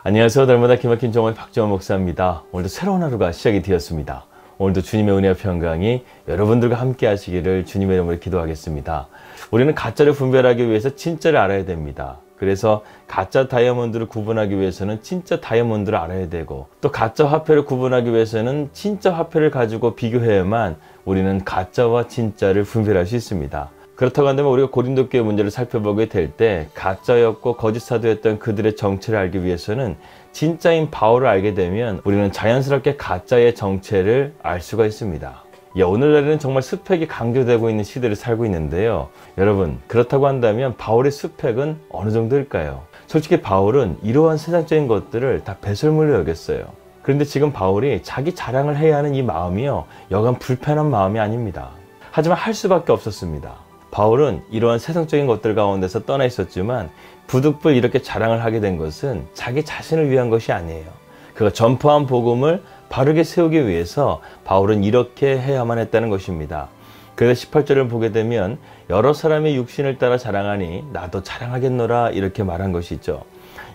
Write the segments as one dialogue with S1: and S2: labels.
S1: 안녕하세요. 날마다 기막힌 정원의 박정원 목사입니다. 오늘도 새로운 하루가 시작이 되었습니다. 오늘도 주님의 은혜와 평강이 여러분들과 함께 하시기를 주님의 이름으로 기도하겠습니다. 우리는 가짜를 분별하기 위해서 진짜를 알아야 됩니다. 그래서 가짜 다이아몬드를 구분하기 위해서는 진짜 다이아몬드를 알아야 되고, 또 가짜 화폐를 구분하기 위해서는 진짜 화폐를 가지고 비교해야만 우리는 가짜와 진짜를 분별할 수 있습니다. 그렇다고 한다면 우리가 고린도 교회 문제를 살펴보게 될 때 가짜였고 거짓 사도였던 그들의 정체를 알기 위해서는 진짜인 바울을 알게 되면 우리는 자연스럽게 가짜의 정체를 알 수가 있습니다. 오늘날에는 정말 스펙이 강조되고 있는 시대를 살고 있는데요. 여러분, 그렇다고 한다면 바울의 스펙은 어느 정도일까요? 솔직히 바울은 이러한 세상적인 것들을 다 배설물로 여겼어요. 그런데 지금 바울이 자기 자랑을 해야 하는 이 마음이요, 여간 불편한 마음이 아닙니다. 하지만 할 수밖에 없었습니다. 바울은 이러한 세상적인 것들 가운데서 떠나 있었지만 부득불 이렇게 자랑을 하게 된 것은 자기 자신을 위한 것이 아니에요. 그가 전파한 복음을 바르게 세우기 위해서 바울은 이렇게 해야만 했다는 것입니다. 그래서 18절을 보게 되면 여러 사람의 육신을 따라 자랑하니 나도 자랑하겠노라, 이렇게 말한 것이죠.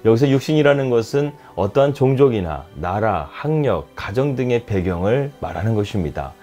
S1: 여기서 육신이라는 것은 어떠한 종족이나 나라, 학력, 가정 등의 배경을 말하는 것입니다.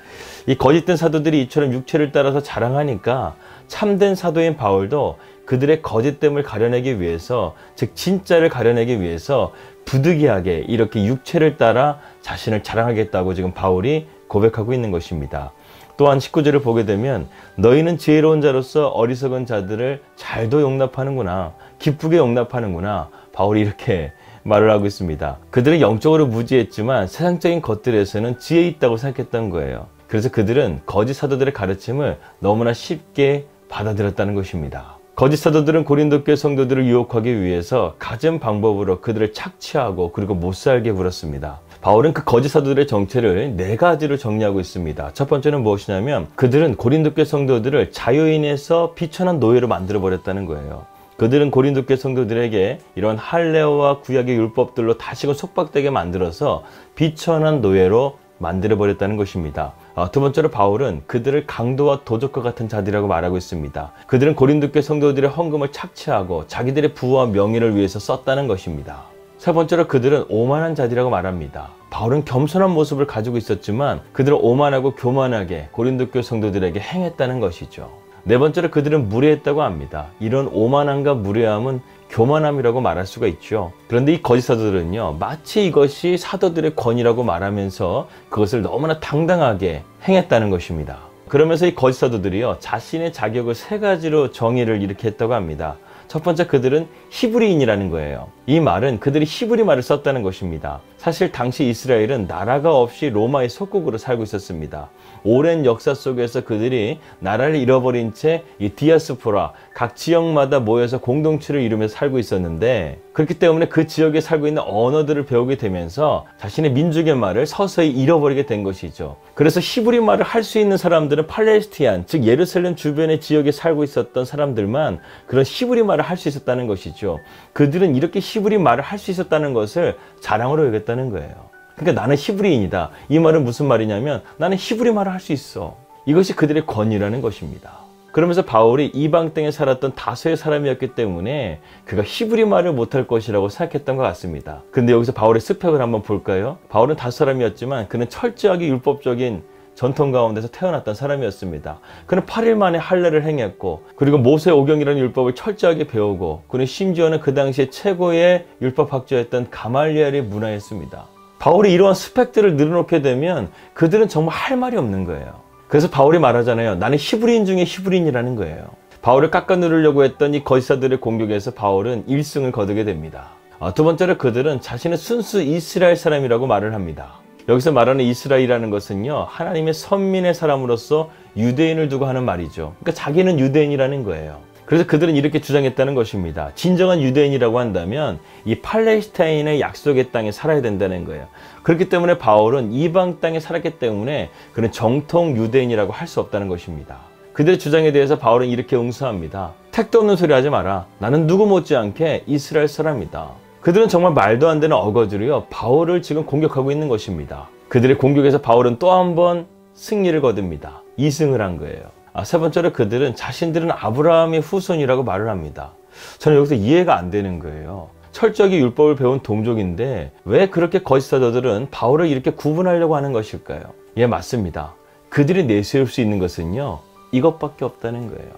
S1: 이 거짓된 사도들이 이처럼 육체를 따라서 자랑하니까 참된 사도인 바울도 그들의 거짓됨을 가려내기 위해서, 즉 진짜를 가려내기 위해서 부득이하게 이렇게 육체를 따라 자신을 자랑하겠다고 지금 바울이 고백하고 있는 것입니다. 또한 19절을 보게 되면 너희는 지혜로운 자로서 어리석은 자들을 잘도 용납하는구나, 기쁘게 용납하는구나, 바울이 이렇게 말을 하고 있습니다. 그들은 영적으로 무지했지만 세상적인 것들에서는 지혜 있다고 생각했던 거예요. 그래서 그들은 거짓 사도들의 가르침을 너무나 쉽게 받아들였다는 것입니다. 거짓 사도들은 고린도 교회 성도들을 유혹하기 위해서 갖은 방법으로 그들을 착취하고 그리고 못살게 굴었습니다. 바울은 그 거짓 사도들의 정체를 4가지로 정리하고 있습니다. 첫 번째는 무엇이냐면 그들은 고린도 교회 성도들을 자유인에서 비천한 노예로 만들어 버렸다는 거예요. 그들은 고린도 교회 성도들에게 이런 할례와 구약의 율법들로 다시금 속박되게 만들어서 비천한 노예로 만들어버렸다는 것입니다. 두 번째로 바울은 그들을 강도와 도적과 같은 자들이라고 말하고 있습니다. 그들은 고린도 교회 성도들의 헌금을 착취하고 자기들의 부와 명예를 위해서 썼다는 것입니다. 세 번째로 그들은 오만한 자들이라고 말합니다. 바울은 겸손한 모습을 가지고 있었지만 그들은 오만하고 교만하게 고린도 교회 성도들에게 행했다는 것이죠. 네 번째로 그들은 무례했다고 합니다. 이런 오만함과 무례함은 교만함이라고 말할 수가 있죠. 그런데 이 거짓 사도들은요, 마치 이것이 사도들의 권위라고 말하면서 그것을 너무나 당당하게 행했다는 것입니다. 그러면서 이 거짓 사도들이요, 자신의 자격을 3가지로 정의를 이렇게 했다고 합니다. 첫 번째, 그들은 히브리인이라는 거예요. 이 말은 그들이 히브리 말을 썼다는 것입니다. 사실 당시 이스라엘은 나라가 없이 로마의 속국으로 살고 있었습니다. 오랜 역사 속에서 그들이 나라를 잃어버린 채 이 디아스포라, 각 지역마다 모여서 공동체를 이루면서 살고 있었는데, 그렇기 때문에 그 지역에 살고 있는 언어들을 배우게 되면서 자신의 민족의 말을 서서히 잃어버리게 된 것이죠. 그래서 히브리 말을 할 수 있는 사람들은 팔레스티안, 즉 예루살렘 주변의 지역에 살고 있었던 사람들만 그런 히브리 말을 할 수 있었다는 것이죠. 그들은 이렇게 히브리 말을 할 수 있었다는 것을 자랑으로 여겼다는 거예요. 그러니까 나는 히브리인이다. 이 말은 무슨 말이냐면 나는 히브리 말을 할 수 있어. 이것이 그들의 권위라는 것입니다. 그러면서 바울이 이방 땅에 살았던 다수의 사람이었기 때문에 그가 히브리 말을 못할 것이라고 생각했던 것 같습니다. 근데 여기서 바울의 스펙을 한번 볼까요? 바울은 다수 사람이었지만 그는 철저하게 율법적인 전통 가운데서 태어났던 사람이었습니다. 그는 8일 만에 할례를 행했고, 그리고 모세 오경이라는 율법을 철저하게 배우고, 그는 심지어는 그 당시에 최고의 율법학자였던 가말리엘의 문화였습니다. 바울이 이러한 스펙들을 늘어놓게 되면 그들은 정말 할 말이 없는 거예요. 그래서 바울이 말하잖아요. 나는 히브리인 중에 히브리인이라는 거예요. 바울을 깎아 누르려고 했던 이 거짓사들의 공격에서 바울은 1승을 거두게 됩니다. 두 번째로 그들은 자신은 순수 이스라엘 사람이라고 말을 합니다. 여기서 말하는 이스라엘이라는 것은요, 하나님의 선민의 사람으로서 유대인을 두고 하는 말이죠. 그러니까 자기는 유대인이라는 거예요. 그래서 그들은 이렇게 주장했다는 것입니다. 진정한 유대인이라고 한다면 이 팔레스타인의 약속의 땅에 살아야 된다는 거예요. 그렇기 때문에 바울은 이방 땅에 살았기 때문에 그는 정통 유대인이라고 할 수 없다는 것입니다. 그들의 주장에 대해서 바울은 이렇게 응수합니다. 택도 없는 소리 하지 마라. 나는 누구 못지않게 이스라엘 사람이다. 그들은 정말 말도 안 되는 어거지로요, 바울을 지금 공격하고 있는 것입니다. 그들의 공격에서 바울은 또 한 번 승리를 거둡니다. 2승을 한 거예요. 세 번째로 그들은 자신들은 아브라함의 후손이라고 말을 합니다. 저는 여기서 이해가 안 되는 거예요. 철저하게 율법을 배운 동족인데 왜 그렇게 거짓 사도들은 바울을 이렇게 구분하려고 하는 것일까요? 예, 맞습니다. 그들이 내세울 수 있는 것은요, 이것밖에 없다는 거예요.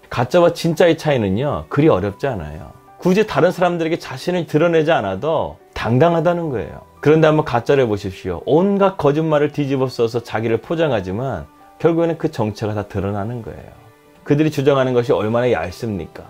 S1: 가짜와 진짜의 차이는요, 그리 어렵지 않아요. 굳이 다른 사람들에게 자신을 드러내지 않아도 당당하다는 거예요. 그런데 한번 가짜를 보십시오. 온갖 거짓말을 뒤집어 써서 자기를 포장하지만 결국에는 그 정체가 다 드러나는 거예요. 그들이 주장하는 것이 얼마나 얇습니까?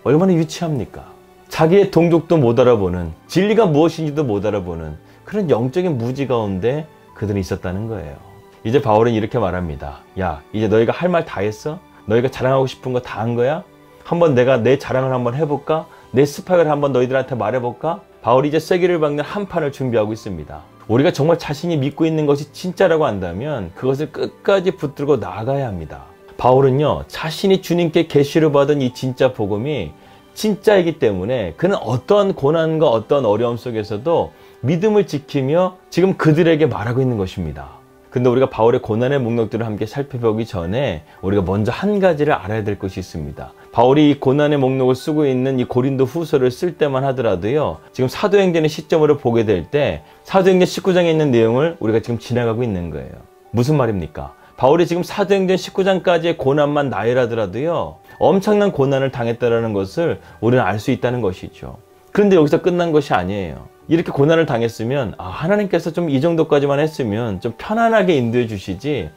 S1: 얼마나 유치합니까? 자기의 동족도 못 알아보는, 진리가 무엇인지도 못 알아보는 그런 영적인 무지 가운데 그들은 있었다는 거예요. 이제 바울은 이렇게 말합니다. 야, 이제 너희가 할 말 다 했어? 너희가 자랑하고 싶은 거 다 한 거야? 한번 내가 내 자랑을 한번 해볼까? 내 스펙을 한번 너희들한테 말해볼까? 바울이 이제 쐐기를 박는 한 판을 준비하고 있습니다. 우리가 정말 자신이 믿고 있는 것이 진짜라고 한다면 그것을 끝까지 붙들고 나아가야 합니다. 바울은요, 자신이 주님께 계시를 받은 이 진짜 복음이 진짜이기 때문에 그는 어떠한 고난과 어떠한 어려움 속에서도 믿음을 지키며 지금 그들에게 말하고 있는 것입니다. 근데 우리가 바울의 고난의 목록들을 함께 살펴보기 전에 우리가 먼저 한 가지를 알아야 될 것이 있습니다. 바울이 이 고난의 목록을 쓰고 있는 이 고린도 후서를 쓸 때만 하더라도요, 지금 사도행전의 시점으로 보게 될 때 사도행전 19장에 있는 내용을 우리가 지금 지나가고 있는 거예요. 무슨 말입니까? 바울이 지금 사도행전 19장까지의 고난만 나열하더라도요, 엄청난 고난을 당했다는 것을 우리는 알 수 있다는 것이죠. 그런데 여기서 끝난 것이 아니에요. 이렇게 고난을 당했으면 하나님께서 좀 이 정도까지만 했으면 좀 편안하게 인도해 주시지,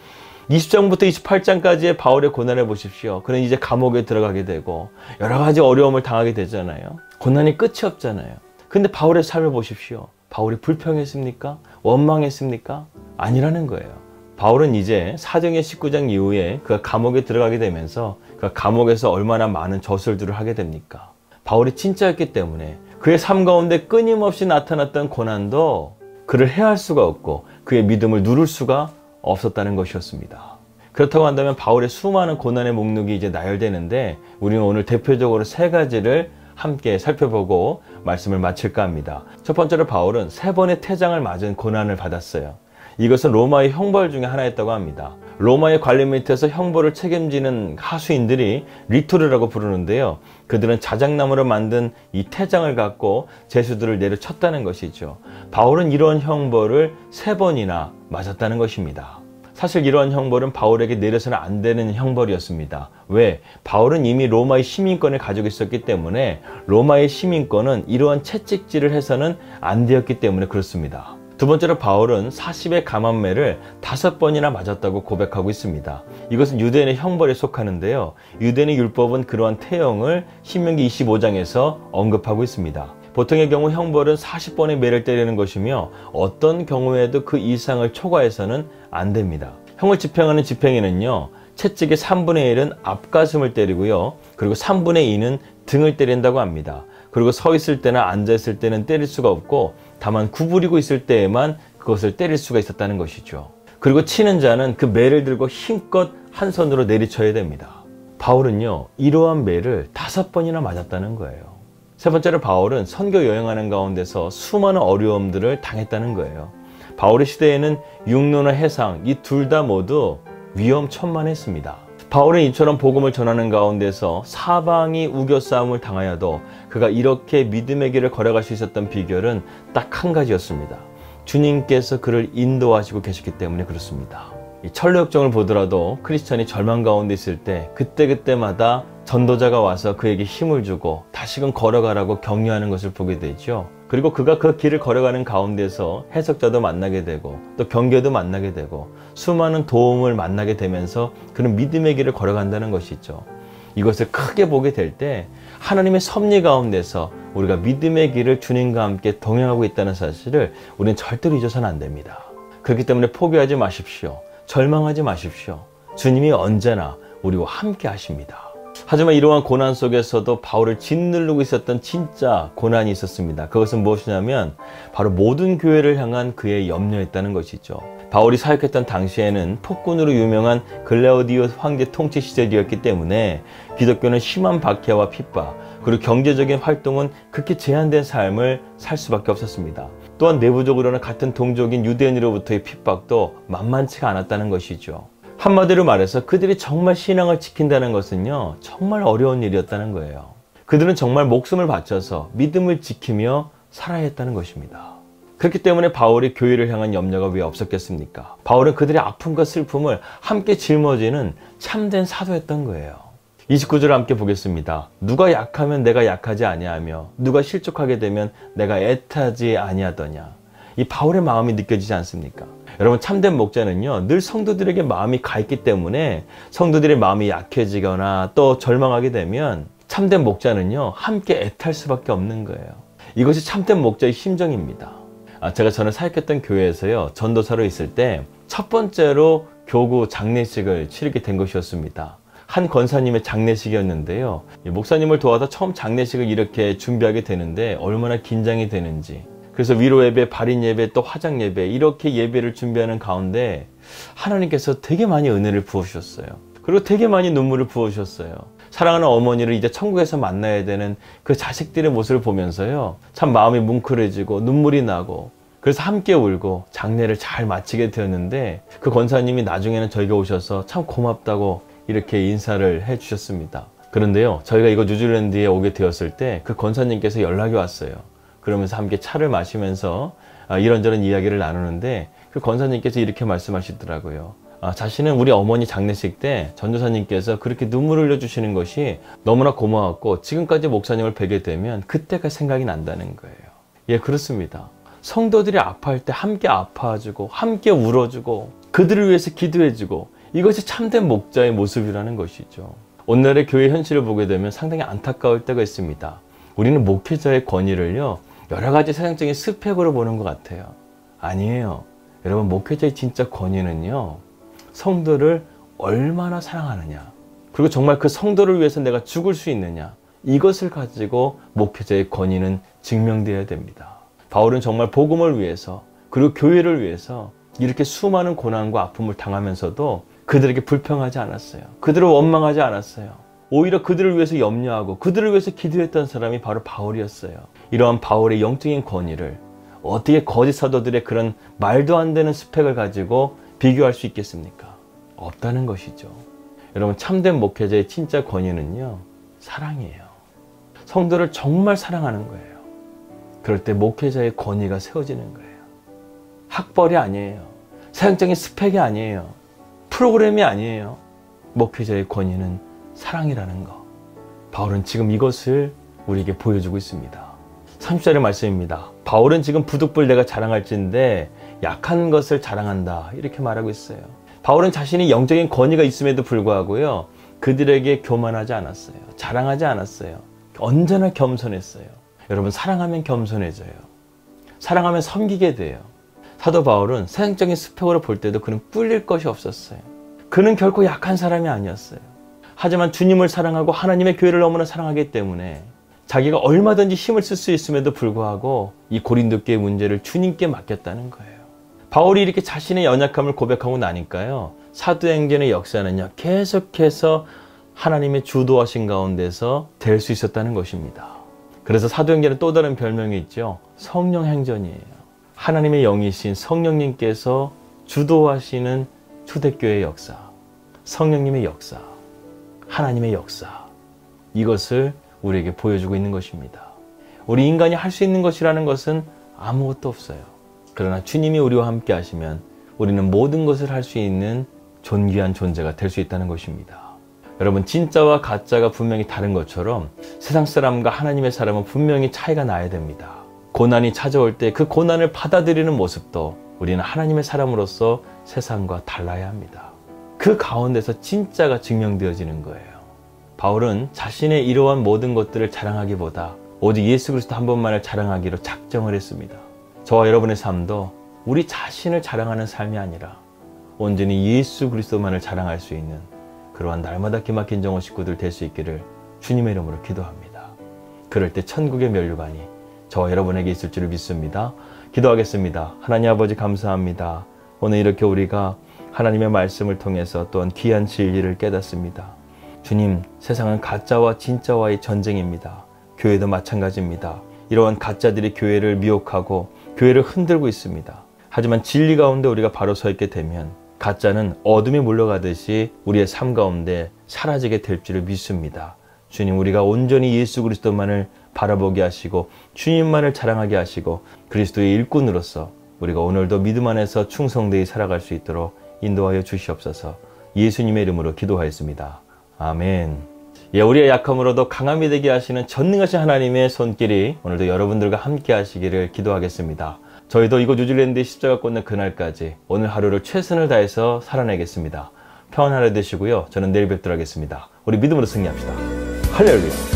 S1: 20장부터 28장까지의 바울의 고난을 보십시오. 그는 이제 감옥에 들어가게 되고 여러 가지 어려움을 당하게 되잖아요. 고난이 끝이 없잖아요. 근데 바울의 삶을 보십시오. 바울이 불평했습니까? 원망했습니까? 아니라는 거예요. 바울은 이제 사도행전 19장 이후에 그가 감옥에 들어가게 되면서 그가 감옥에서 얼마나 많은 저술들을 하게 됩니까? 바울이 진짜였기 때문에 그의 삶 가운데 끊임없이 나타났던 고난도 그를 해할 수가 없고 그의 믿음을 누를 수가 없었다는 것이었습니다. 그렇다고 한다면 바울의 수많은 고난의 목록이 이제 나열되는데 우리는 오늘 대표적으로 세 가지를 함께 살펴보고 말씀을 마칠까 합니다. 첫 번째로 바울은 3번의 태장을 맞은 고난을 받았어요. 이것은 로마의 형벌 중에 하나였다고 합니다. 로마의 관리 밑에서 형벌을 책임지는 하수인들이 리토르라고 부르는데요. 그들은 자작나무로 만든 이 태장을 갖고 죄수들을 내려쳤다는 것이죠. 바울은 이러한 형벌을 3번이나 맞았다는 것입니다. 사실 이러한 형벌은 바울에게 내려서는 안 되는 형벌이었습니다. 왜? 바울은 이미 로마의 시민권을 가지고 있었기 때문에 로마의 시민권은 이러한 채찍질을 해서는 안 되었기 때문에 그렇습니다. 두 번째로 바울은 40의 감암매를 5번이나 맞았다고 고백하고 있습니다. 이것은 유대인의 형벌에 속하는데요. 유대인의 율법은 그러한 태형을 신명기 25장에서 언급하고 있습니다. 보통의 경우 형벌은 40번의 매를 때리는 것이며 어떤 경우에도 그 이상을 초과해서는 안 됩니다. 형을 집행하는 집행에는요, 채찍의 3분의 1은 앞가슴을 때리고요, 그리고 3분의 2는 등을 때린다고 합니다. 그리고 서 있을 때나 앉아 있을 때는 때릴 수가 없고 다만 구부리고 있을 때에만 그것을 때릴 수가 있었다는 것이죠. 그리고 치는 자는 그 매를 들고 힘껏 한 손으로 내리쳐야 됩니다. 바울은요, 이러한 매를 5번이나 맞았다는 거예요. 세 번째로 바울은 선교 여행하는 가운데서 수많은 어려움들을 당했다는 거예요. 바울의 시대에는 육로나 해상 이 둘 다 모두 위험천만했습니다. 바울은 이처럼 복음을 전하는 가운데서 사방이 우겨싸움을 당하여도 그가 이렇게 믿음의 길을 걸어갈 수 있었던 비결은 딱 한 가지였습니다. 주님께서 그를 인도하시고 계셨기 때문에 그렇습니다. 이 철로역정을 보더라도 크리스천이 절망 가운데 있을 때 그때그때마다 전도자가 와서 그에게 힘을 주고 다시금 걸어가라고 격려하는 것을 보게 되죠. 그리고 그가 그 길을 걸어가는 가운데서 해석자도 만나게 되고 또 경계도 만나게 되고 수많은 도움을 만나게 되면서 그는 믿음의 길을 걸어간다는 것이죠. 이것을 크게 보게 될 때 하나님의 섭리 가운데서 우리가 믿음의 길을 주님과 함께 동행하고 있다는 사실을 우리는 절대로 잊어서는 안 됩니다. 그렇기 때문에 포기하지 마십시오. 절망하지 마십시오. 주님이 언제나 우리와 함께 하십니다. 하지만 이러한 고난 속에서도 바울을 짓누르고 있었던 진짜 고난이 있었습니다. 그것은 무엇이냐면 바로 모든 교회를 향한 그의 염려였다는 것이죠. 바울이 사역했던 당시에는 폭군으로 유명한 글라우디오 황제 통치 시절이었기 때문에 기독교는 심한 박해와 핍박, 그리고 경제적인 활동은 극히 제한된 삶을 살 수밖에 없었습니다. 또한 내부적으로는 같은 동족인 유대인으로부터의 핍박도 만만치가 않았다는 것이죠. 한마디로 말해서 그들이 정말 신앙을 지킨다는 것은요, 정말 어려운 일이었다는 거예요. 그들은 정말 목숨을 바쳐서 믿음을 지키며 살아야 했다는 것입니다. 그렇기 때문에 바울이 교회를 향한 염려가 왜 없었겠습니까? 바울은 그들의 아픔과 슬픔을 함께 짊어지는 참된 사도였던 거예요. 29절을 함께 보겠습니다. 누가 약하면 내가 약하지 아니하며 누가 실족하게 되면 내가 애타지 아니하더냐. 이 바울의 마음이 느껴지지 않습니까? 여러분, 참된 목자는요, 늘 성도들에게 마음이 가 있기 때문에 성도들의 마음이 약해지거나 또 절망하게 되면 참된 목자는요, 함께 애탈 수밖에 없는 거예요. 이것이 참된 목자의 심정입니다. 제가 전에 사역했던 교회에서요, 전도사로 있을 때 첫 번째로 교구 장례식을 치르게 된 것이었습니다. 한 권사님의 장례식이었는데요, 목사님을 도와서 처음 장례식을 이렇게 준비하게 되는데 얼마나 긴장이 되는지, 그래서 위로 예배, 발인 예배, 또 화장 예배, 이렇게 예배를 준비하는 가운데 하나님께서 되게 많이 은혜를 부어주셨어요. 그리고 되게 많이 눈물을 부어주셨어요. 사랑하는 어머니를 이제 천국에서 만나야 되는 그 자식들의 모습을 보면서요, 참 마음이 뭉클해지고 눈물이 나고, 그래서 함께 울고 장례를 잘 마치게 되었는데, 그 권사님이 나중에는 저희가 오셔서 참 고맙다고 이렇게 인사를 해 주셨습니다. 그런데요, 저희가 이거 뉴질랜드에 오게 되었을 때 그 권사님께서 연락이 왔어요. 그러면서 함께 차를 마시면서 이런저런 이야기를 나누는데, 그 권사님께서 이렇게 말씀하시더라고요. 자신은 우리 어머니 장례식 때 전도사님께서 그렇게 눈물을 흘려주시는 것이 너무나 고마웠고, 지금까지 목사님을 뵈게 되면 그때가 생각이 난다는 거예요. 예, 그렇습니다. 성도들이 아파할 때 함께 아파주고 함께 울어주고 그들을 위해서 기도해주고, 이것이 참된 목자의 모습이라는 것이죠. 오늘날의 교회 현실을 보게 되면 상당히 안타까울 때가 있습니다. 우리는 목회자의 권위를요, 여러 가지 세상적인 스펙으로 보는 것 같아요. 아니에요. 여러분, 목회자의 진짜 권위는요, 성도를 얼마나 사랑하느냐, 그리고 정말 그 성도를 위해서 내가 죽을 수 있느냐, 이것을 가지고 목회자의 권위는 증명되어야 됩니다. 바울은 정말 복음을 위해서, 그리고 교회를 위해서 이렇게 수많은 고난과 아픔을 당하면서도 그들에게 불평하지 않았어요. 그들을 원망하지 않았어요. 오히려 그들을 위해서 염려하고 그들을 위해서 기도했던 사람이 바로 바울이었어요. 이러한 바울의 영적인 권위를 어떻게 거짓 사도들의 그런 말도 안 되는 스펙을 가지고 비교할 수 있겠습니까? 없다는 것이죠. 여러분, 참된 목회자의 진짜 권위는요, 사랑이에요. 성도를 정말 사랑하는 거예요. 그럴 때 목회자의 권위가 세워지는 거예요. 학벌이 아니에요. 세상적인 스펙이 아니에요. 프로그램이 아니에요. 목회자의 권위는 사랑이라는 것. 바울은 지금 이것을 우리에게 보여주고 있습니다. 30절의 말씀입니다. 바울은 지금 부득불 내가 자랑할진대 약한 것을 자랑한다, 이렇게 말하고 있어요. 바울은 자신이 영적인 권위가 있음에도 불구하고요, 그들에게 교만하지 않았어요. 자랑하지 않았어요. 언제나 겸손했어요. 여러분, 사랑하면 겸손해져요. 사랑하면 섬기게 돼요. 사도 바울은 세상적인 스펙으로 볼 때도 그는 뿔릴 것이 없었어요. 그는 결코 약한 사람이 아니었어요. 하지만 주님을 사랑하고 하나님의 교회를 너무나 사랑하기 때문에 자기가 얼마든지 힘을 쓸 수 있음에도 불구하고 이 고린도 교회 문제를 주님께 맡겼다는 거예요. 바울이 이렇게 자신의 연약함을 고백하고 나니까요, 사도행전의 역사는요, 계속해서 하나님의 주도하신 가운데서 될 수 있었다는 것입니다. 그래서 사도행전은 또 다른 별명이 있죠. 성령행전이에요. 하나님의 영이신 성령님께서 주도하시는 초대교회의 역사, 성령님의 역사, 하나님의 역사, 이것을 우리에게 보여주고 있는 것입니다. 우리 인간이 할 수 있는 것이라는 것은 아무것도 없어요. 그러나 주님이 우리와 함께 하시면 우리는 모든 것을 할 수 있는 존귀한 존재가 될 수 있다는 것입니다. 여러분, 진짜와 가짜가 분명히 다른 것처럼 세상 사람과 하나님의 사람은 분명히 차이가 나야 됩니다. 고난이 찾아올 때 그 고난을 받아들이는 모습도 우리는 하나님의 사람으로서 세상과 달라야 합니다. 그 가운데서 진짜가 증명되어지는 거예요. 바울은 자신의 이러한 모든 것들을 자랑하기보다 오직 예수 그리스도 한 분만을 자랑하기로 작정을 했습니다. 저와 여러분의 삶도 우리 자신을 자랑하는 삶이 아니라 온전히 예수 그리스도만을 자랑할 수 있는 그러한 날마다 기막힌 정오 식구들 될 수 있기를 주님의 이름으로 기도합니다. 그럴 때 천국의 면류관이 저와 여러분에게 있을 줄을 믿습니다. 기도하겠습니다. 하나님 아버지, 감사합니다. 오늘 이렇게 우리가 하나님의 말씀을 통해서 또한 귀한 진리를 깨닫습니다. 주님, 세상은 가짜와 진짜와의 전쟁입니다. 교회도 마찬가지입니다. 이러한 가짜들이 교회를 미혹하고 교회를 흔들고 있습니다. 하지만 진리 가운데 우리가 바로 서 있게 되면 가짜는 어둠에 물러가듯이 우리의 삶 가운데 사라지게 될 줄을 믿습니다. 주님, 우리가 온전히 예수 그리스도만을 바라보게 하시고 주님만을 자랑하게 하시고 그리스도의 일꾼으로서 우리가 오늘도 믿음 안에서 충성되이 살아갈 수 있도록 인도하여 주시옵소서. 예수님의 이름으로 기도하였습니다. 아멘. 예, 우리의 약함으로도 강함이 되게 하시는 전능하신 하나님의 손길이 오늘도 여러분들과 함께 하시기를 기도하겠습니다. 저희도 이곳 뉴질랜드의 십자가 꽂는 그날까지 오늘 하루를 최선을 다해서 살아내겠습니다. 평안한 하루 되시고요. 저는 내일 뵙도록 하겠습니다. 우리 믿음으로 승리합시다. 할렐루야.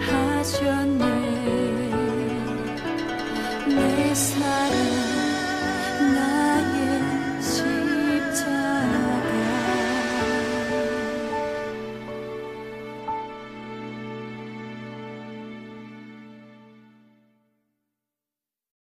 S2: 전폐하셨네 내 사랑